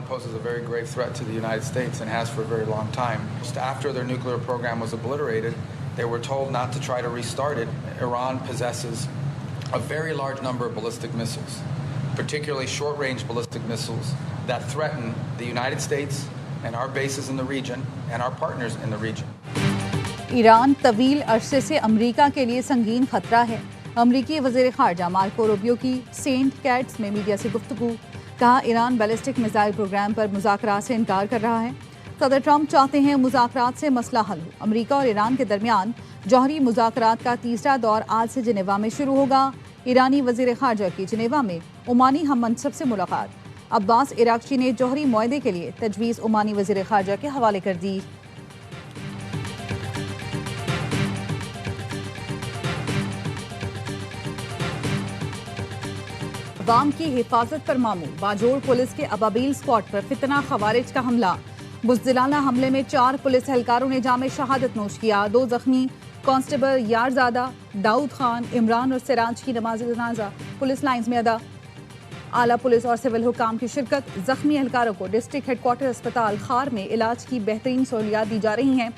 Iran poses a very grave threat to the United States and has for a very long time. Just after their nuclear program was obliterated, they were told not to try to restart it. Iran possesses a very large number of ballistic missiles, particularly short-range ballistic missiles that threaten the United States and our bases in the region and our partners in the region. Iran तवील अरसे से अमरीका के लिए संगीन खतरा है। अमरीकी वज़ीर ख़ारजा मार्को रूबियो की सेंट कैट्स में मीडिया से गुफ्तगू, कहा ईरान बैलिस्टिक मिसाइल प्रोग्राम पर मुज़ाकरात से इनकार कर रहा है। सदर ट्रंप चाहते हैं मुज़ाकरात से मसला हल हो। अमरीका और ईरान के दरमियान जौहरी मुज़ाकरात का तीसरा दौर आज से जिनेवा में शुरू होगा। ईरानी वज़ीर ख़ारजा की जिनेवा में ओमानी हम मनसब से मुलाकात। अब्बास इराक़ची ने जौहरी मुआहदे के लिए तजवीज़ ओमानी वज़ीर ख़ारजा के हवाले कर दी। अवाम की हिफाजत पर मामूल बाजोड़ पुलिस के अबाबील स्क्वाड पर फितना खवारिज का हमला। बुज़दिलाना हमले में 4 पुलिस एहलकारों ने जाम शहादत नोश किया। 2 जख्मी, कांस्टेबल यारजादा, दाऊद खान, इमरान और सिराज की नमाज जनाजा पुलिस लाइन्स में अदा। आला पुलिस और सिविल हुकाम की शिरकत। जख्मी एहलकारों को डिस्ट्रिक्ट हेडक्वार्टर अस्पताल खार में इलाज की बेहतरीन सहूलियात दी जा रही हैं।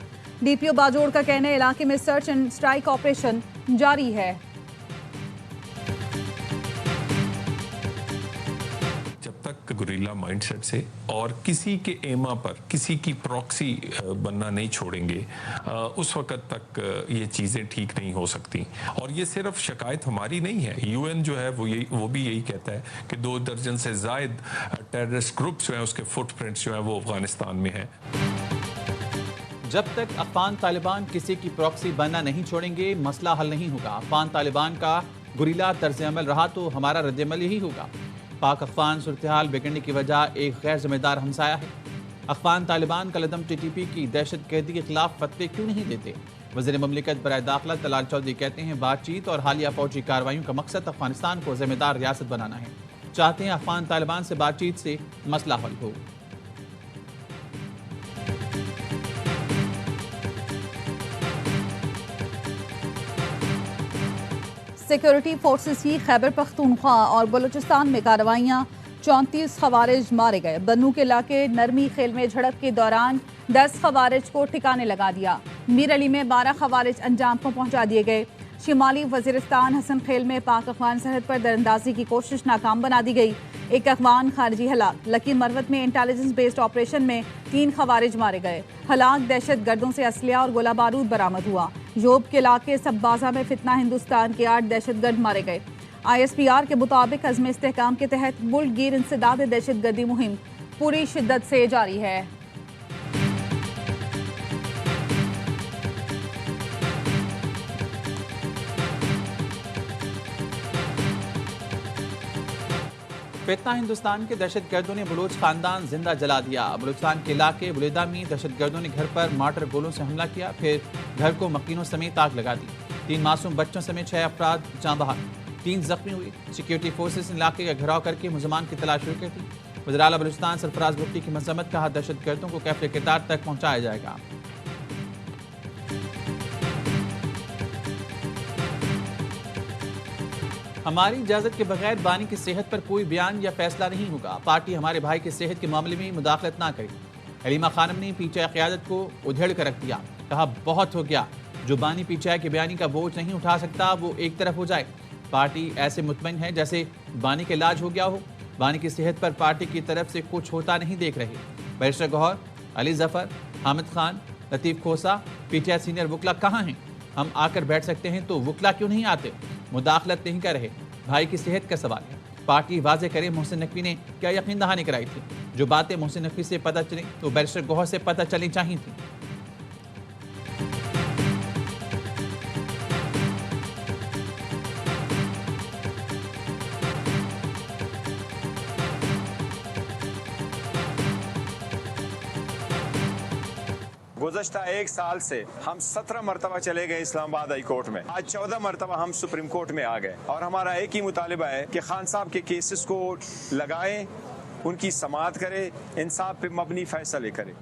DPO बाजोड़ का कहना है इलाके में सर्च एंड स्ट्राइक ऑपरेशन जारी है। गुरिल्ला माइंडसेट से और किसी के एमा पर किसी की प्रॉक्सी बनना नहीं छोड़ेंगे, उस वक्त तक ये चीज़ें ठीक नहीं हो सकती। और ये सिर्फ शिकायत हमारी नहीं है, UN जो है वो भी यही कहता है कि 2 दर्जन से ज़ायद टेररिस्ट ग्रुप्स जो हैं उसके फुटप्रिंट्स जो हैं वो अफगानिस्तान में हैं। जब तक अफगान तालिबान किसी की प्रॉक्सी बनना नहीं छोड़ेंगे, मसला हल नहीं होगा। अफगान तालिबान का गुरिल्ला तर्ज अमल रहा तो हमारा रद्द-ए-अमल यही होगा। पाक अफगान सूरत-ए-हाल बिगड़ने की वजह एक गैर जिम्मेदार हमसाया है। अफगान तालिबान कलदम TTP की दहशत गर्दी के खिलाफ फतवे क्यों नहीं देते? वज़ीर ममलिकत बराए दाखिला तलाल चौधरी कहते हैं बातचीत और हालिया फौजी कार्रवाइयों का मकसद अफगानिस्तान को जिम्मेदार रियासत बनाना है। चाहते हैं अफगान तालिबान से बातचीत से मसला हल हो। सिक्योरिटी फोर्सेस की खैबर पख्तूनख्वा और बलूचिस्तान में कार्रवाइयाँ। 34 खवारिज मारे गए। बन्नू के इलाके नरमी खेल में झड़प के दौरान 10 खवारिज को ठिकाने लगा दिया। मीर अली में 12 खवारिज अंजाम को पहुंचा दिए गए। शिमाली वजीरिस्तान हसन खेल में पाक अफगान सरहद पर दरअंदाजी की कोशिश नाकाम बना दी गई। 1 अफगान खारजी हलाक। लकी मरवत में इंटेलिजेंस बेस्ड ऑपरेशन में 3 खवारिज मारे गए। हलाक दहशत गर्दों से असलिया और गोला बारूद बरामद हुआ। योब के इलाके सबबाजा में फितना हिंदुस्तान के 8 दहशतगर्द मारे गए। ISPR के मुताबिक अज़्म इस्तेहकाम के तहत मुल्क गिर इंसदाद दहशतगर्दी मुहिम पूरी शिद्दत से जारी है। फितना हिंदुस्तान के दहशतगर्दों ने बलूच खानदान जिंदा जला दिया। बलूचिस्तान के इलाके बुलेदा में दहशतगर्दों ने घर पर मार्टर गोलों से हमला किया, फिर घर को मकीनों समेत आग लगा दी। 3 मासूम बच्चों समेत 6 अफराद जान बहक, 3 जख्मी हुए। सिक्योरिटी फोर्सेस ने इलाके का घेराव करके मुलजमान की तलाश शुरू कर दी। वज़ीर आला बलूचिस्तान सरफराज भुट्टी की मजम्मत, कहा दहशतगर्दों को कैफे किरदार तक पहुंचाया जाएगा। हमारी इजाजत के बगैर बानी की सेहत पर कोई बयान या फैसला नहीं होगा। पार्टी हमारे भाई की सेहत के मामले में मुदाखलत ना करे। हलीमा खानम ने PTI क़यादत को उधेड़ कर रख दिया, कहा बहुत हो गया। जो बानी PTI के बयानी का बोझ नहीं उठा सकता वो एक तरफ हो जाए। पार्टी ऐसे मुतमईन है जैसे बानी का इलाज हो गया हो। बानी की सेहत पर पार्टी की तरफ से कुछ होता नहीं देख रहे। बैरिस्टर गौहर, अली जफर, हामिद खान, लतीफ़ खोसा, PTI सीनियर वकला कहाँ हैं? हम आकर बैठ सकते हैं तो वकला क्यों नहीं आते? मुदाखलत नहीं कर रहे। भाई की सेहत का सवाल है। पार्टी वाजे करे मोहसिन नकवी ने क्या यकीन दहानी कराई थी? जो बातें मोहसिन नकवी से पता चली तो बैरिस्टर गौहर से पता चलनी चाहिए थी। गुज़श्ता 1 साल से हम 17 मरतबा चले गए इस्लामाबाद हाई कोर्ट में। आज 14 मरतबा हम सुप्रीम कोर्ट में आ गए और हमारा एक ही मुतालिबा है कि खान साहब के केसेस को लगाएं, उनकी समाअत करे, इंसाफ पे मबनी फैसले करे।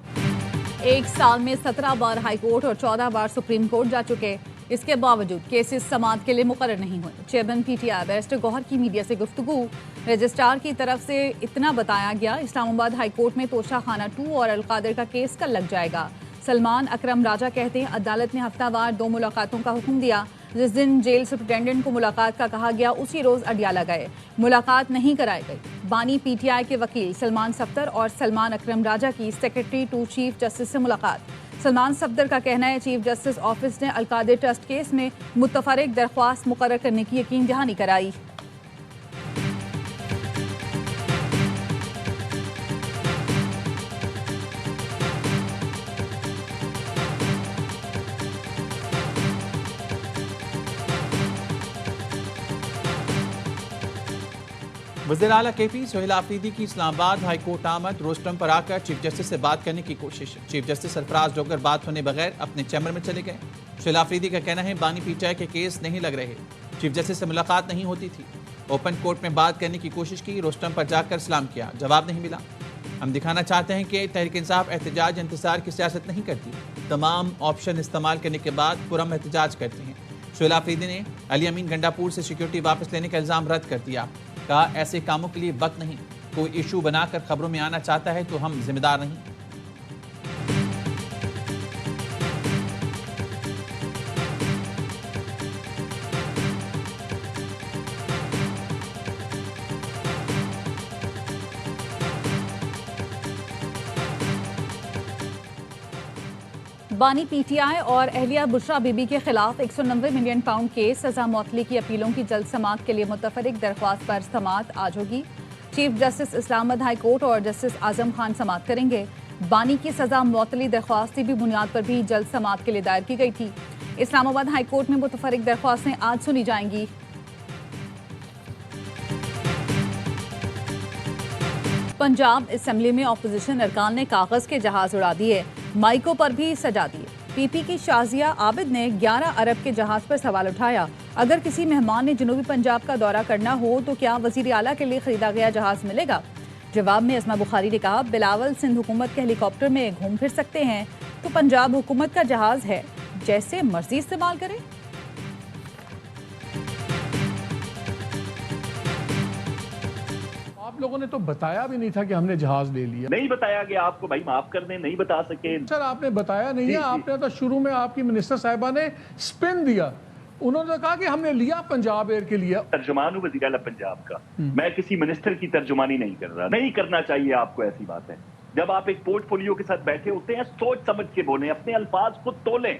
1 साल में 17 बार हाई कोर्ट और 14 बार सुप्रीम कोर्ट जा चुके इसके बावजूद केसेस समाअत के लिए मुकर्रर नहीं हुए। चेयरमैन पीटीआई बैरिस्टर गौहर की मीडिया से गुफ्तगू। रजिस्ट्रार की तरफ से इतना बताया गया, इस्लामाबाद हाई कोर्ट में तोशा खाना 2 और अलकादिर का केस कल लग जाएगा। सलमान अकरम राजा कहते हैं अदालत ने हफ्तावार 2 मुलाकातों का हुक्म दिया। जिस दिन जेल सुप्रिटेंडेंट को मुलाकात का कहा गया उसी रोज अडियाला गए, मुलाकात नहीं कराई गई। बानी पीटीआई के वकील सलमान सफ्दर और सलमान अकरम राजा की सेक्रेटरी टू चीफ जस्टिस से मुलाकात। सलमान सफ्दर का कहना है चीफ जस्टिस ऑफिस ने अलकादिर ट्रस्ट केस में मुतफरिक दरख्वास्त मुकर्रर करने की यकीन दहानी कराई। वज़ीर आला KP सोहेल आफरीदी की इस्लामाबाद हाई कोर्ट आमद। रोस्टम पर आकर चीफ जस्टिस से बात करने की कोशिश। चीफ जस्टिस सरफराज डोगर बात होने बगैर अपने चैम्बर में चले गए। सोहेल आफरीदी का कहना है बानी पीटीआई के केस नहीं लग रहे, चीफ जस्टिस से मुलाकात नहीं होती थी। ओपन कोर्ट में बात करने की कोशिश की, रोस्टम पर जाकर सलाम किया, जवाब नहीं मिला। हम दिखाना चाहते हैं कि तहरीक इंसाफ एहतजाज इंतजार की सियासत नहीं करती, तमाम ऑप्शन इस्तेमाल करने के बाद पुरम एहतजाज करते हैं। सोहेल आफरीदी ने अली अमीन गंडापुर से सिक्योरिटी वापस लेने का इल्ज़ाम रद्द कर दिया। कहा ऐसे कामों के लिए वक्त नहीं, कोई इशू बनाकर खबरों में आना चाहता है तो हम जिम्मेदार नहीं। बानी पीटीआई और अहलिया बुशरा बीबी के खिलाफ 190 मिलियन पाउंड केस सजा मौतली की अपीलों की जल्द समाअत के लिए मुतफरिक दरख्वास्त पर समाअत आज होगी। Chief justice Islamabad high court और जस्टिस आजम खान समाअत करेंगे। बानी की सजा मौतली दरख्वास्त की बुनियाद पर भी जल्द समाअत के लिए दायर की गई थी। इस्लामाबाद हाई कोर्ट में मुतफरिक दरख्वास्तें आज सुनी जाएंगी। पंजाब असेंबली में अपोजिशन अरकान ने कागज के जहाज उड़ा दिए, माइकों पर भी सजा दिए। पीपी की शाजिया आबिद ने 11 अरब के जहाज पर सवाल उठाया, अगर किसी मेहमान ने जनूबी पंजाब का दौरा करना हो तो क्या वजीर आला के लिए खरीदा गया जहाज मिलेगा? जवाब में अज़मा बुखारी ने कहा, बिलावल सिंध हुकूमत के हेलीकॉप्टर में घूम फिर सकते हैं तो पंजाब हुकूमत का जहाज है, जैसे मर्जी इस्तेमाल करें। आप लोगों ने तो बताया भी नहीं था कि हमने जहाज ले लिया। नहीं बताया गया आपको, भाई माफ कर दें, नहीं बता सके। सर आपने बताया नहीं है, आपने तो शुरू में आपकी मिनिस्टर साहिबा ने स्पिन दिया, उन्होंने कहा कि हमने लिया पंजाब एयर के लिए। तर्जुमान हूँ वज़ीर आला पंजाब का, मैं किसी मिनिस्टर की तर्जुमानी नहीं कर रहा, नहीं करना चाहिए आपको, ऐसी बात है। जब आप एक पोर्टफोलियो के साथ बैठे होते हैं सोच समझ के बोलें, अपने अल्फाज खुद तोलें।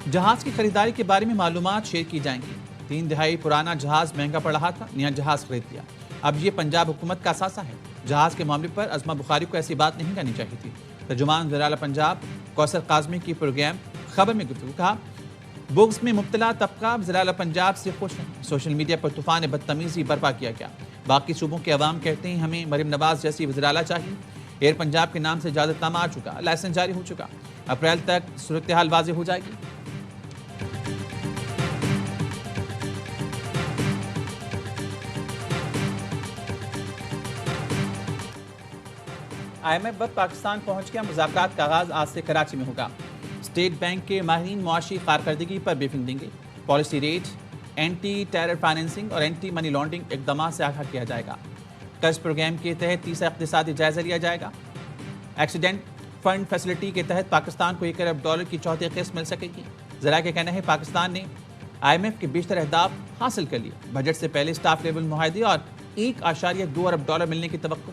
जहाज की खरीदारी के बारे में मालूमात शेयर की जाएंगी। 3 दिहाई पुराना जहाज महंगा पड़ रहा था, नया जहाज खरीद लिया। अब ये पंजाब हुकूमत का असासा है। जहाज के मामले पर अज़मा बुखारी को ऐसी बात नहीं करनी चाहिए थी। तर्जुमान वज़ीर आला पंजाब कौसर काज़मी की प्रोग्राम खबर में गुफ्तगू। कहा, बुग्स में मुब्तला तबका वज़ीर आला पंजाब से खुश नहीं। सोशल मीडिया पर तूफ़ान बदतमीज़ी बर्पा किया गया। बाकी सूबों के अवाम कहते हैं हमें मरीम नवाज जैसी वज़ीर आला चाहिए। एयर पंजाब के नाम से इजाज़तनामा आ चुका, लाइसेंस जारी हो चुका, अप्रैल तक सूरत हाल वाज़ेह हो जाएगी। IMF वक्त पाकिस्तान पहुंच गया। मुज़ाकरात का आगाज़ आज से कराची में होगा। स्टेट बैंक के माहिरीन मुआशी कारकर्दगी पर ब्रीफिंग देंगे। Policy rate, anti terror financing और एंटी मनी लॉन्ड्रिंग इक़दाम से आगाह किया जाएगा। कर्ज प्रोग्राम के तहत तीसरा इक़्तिसादी जायज़ा लिया जाएगा। एक्सीडेंट फंड फैसिलिटी के तहत पाकिस्तान को $1 अरब की चौथी किस्त मिल सकेगी। ज़रा का कहना है पाकिस्तान ने IMF के बेशतर अहदाफ हासिल कर लिए। बजट से पहले स्टाफ लेवल मुआहदे और $1.2 अरब मिलने की तवक्को।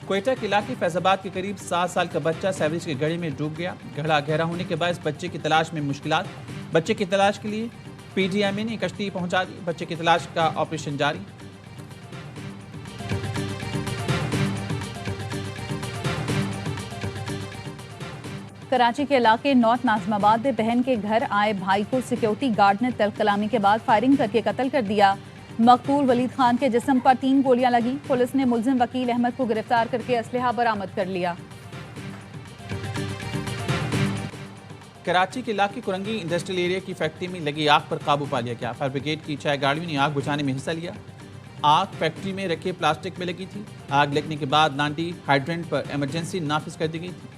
क्वेटा के इलाके फैजाबाद के करीब 7 साल का बच्चा सीवरेज के गड्ढे में डूब गया। गड्ढा गहरा होने के बाद बच्चे की तलाश में मुश्किलात। बच्चे की तलाश के लिए PGMA ने कश्ती पहुंचा दी। बच्चे की तलाश का ऑपरेशन जारी। कराची के इलाके नॉर्थ नाज़िमाबाद में बहन के घर आए भाई को सिक्योरिटी गार्ड ने तल्ख कलामी के बाद फायरिंग करके कत्ल कर दिया। मकतूल वलीद खान के जिस्म पर 3 गोलियां लगी। पुलिस ने मुलजिम वकील अहमद को गिरफ्तार करके असलहा बरामद कर लिया। कराची के इलाके कुरंगी इंडस्ट्रियल एरिया की फैक्ट्री में लगी आग पर काबू पा लिया गया। फायर ब्रिगेड की 6 गाड़ियों ने आग बुझाने में हिस्सा लिया। आग फैक्ट्री में रखे प्लास्टिक में लगी थी। आग लगने के बाद नांटी हाइड्रेंट पर इमरजेंसी नाफिज कर दी गई थी।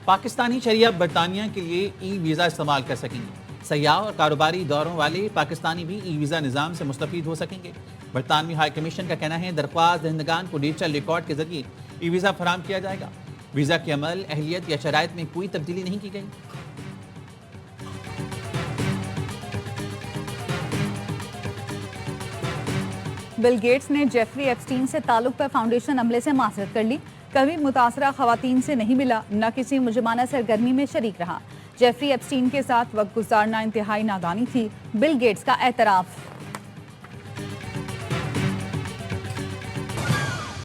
पाकिस्तानी शरिया बरतानिया के लिए ई वीज़ा इस्तेमाल कर सकेंगे। सयाह और कारोबारी दौरों वाले पाकिस्तानी भी ई वीज़ा निज़ाम से मुस्तफ़ीद हो सकेंगे। बरतानवी हाई कमीशन का कहना है दरख्वास्त दहिंदगान को डिजिटल रिकॉर्ड के जरिए ई वीज़ा फराहम किया जाएगा। वीज़ा के अमल, अहलियत या शराइत में कोई तब्दीली नहीं की गई। बिल गेट्स ने जेफरी एप्स्टीन से ताल्लुक पर फाउंडेशन अमले से माज़रत कर ली। कभी मुतासरा खवातीन से नहीं मिला, न किसी मुजरिमाना सरगर्मी में शरीक रहा। जेफरी एप्स्टीन के साथ वक्त गुजारना इंतहाई नादानी थी, बिल गेट्स का एतराफ़।